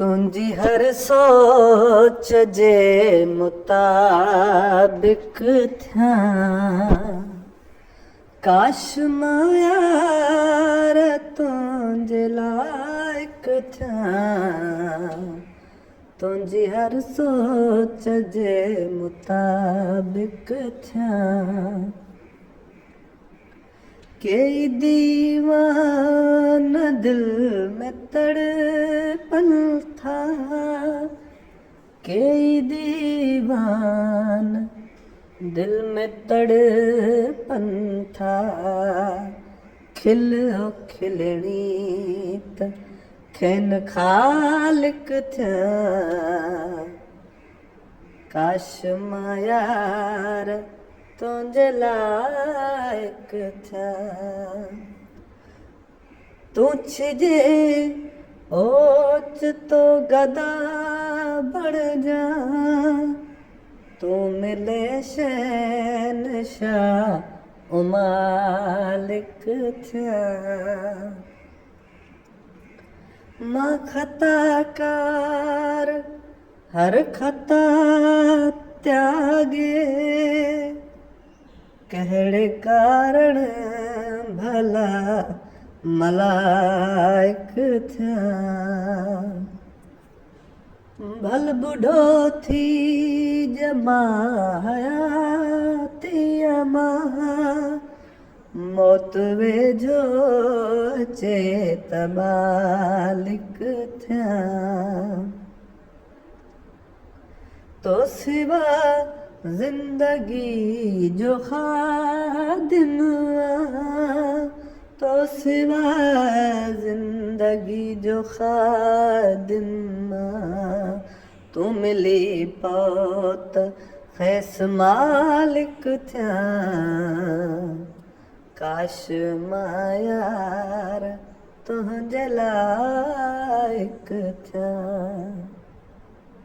तुंहिंजी हर सोच जे मुताबिक़ थियां, काश मां यार तुंहिंजे लाइक़ थियां। तुंहिंजी हर सोच जे मुताबिक़ थियां। कई दीवान दिल में तड़पन था, कई दीवान दिल में तड़पन था। खिलो खिलणी त खेन ख़ालिक थियां, काश मां यार तुंहिंजे लाइक़ थियां। तूं छिजे ओचितो गदा बणिजां, तूं मिले शहंशाह ओ मालिक थियां। मां ख़ताकार हर ख़ता त्यागे, कहिड़े कारण भला मलाइक थियां। भल बुढ़ो थी जमां हयातीअ मां, मौत वेझो अचे त बालिक थियां। तो सिवा ज़िंदगी जो ख़ादिम आं, तो सिवा ज़िंदगी जो ख़ादिम आं। तूं मिली पौत खेस मालिक थियां, काश मां यार तुंहिंजे लाइक़ थियां।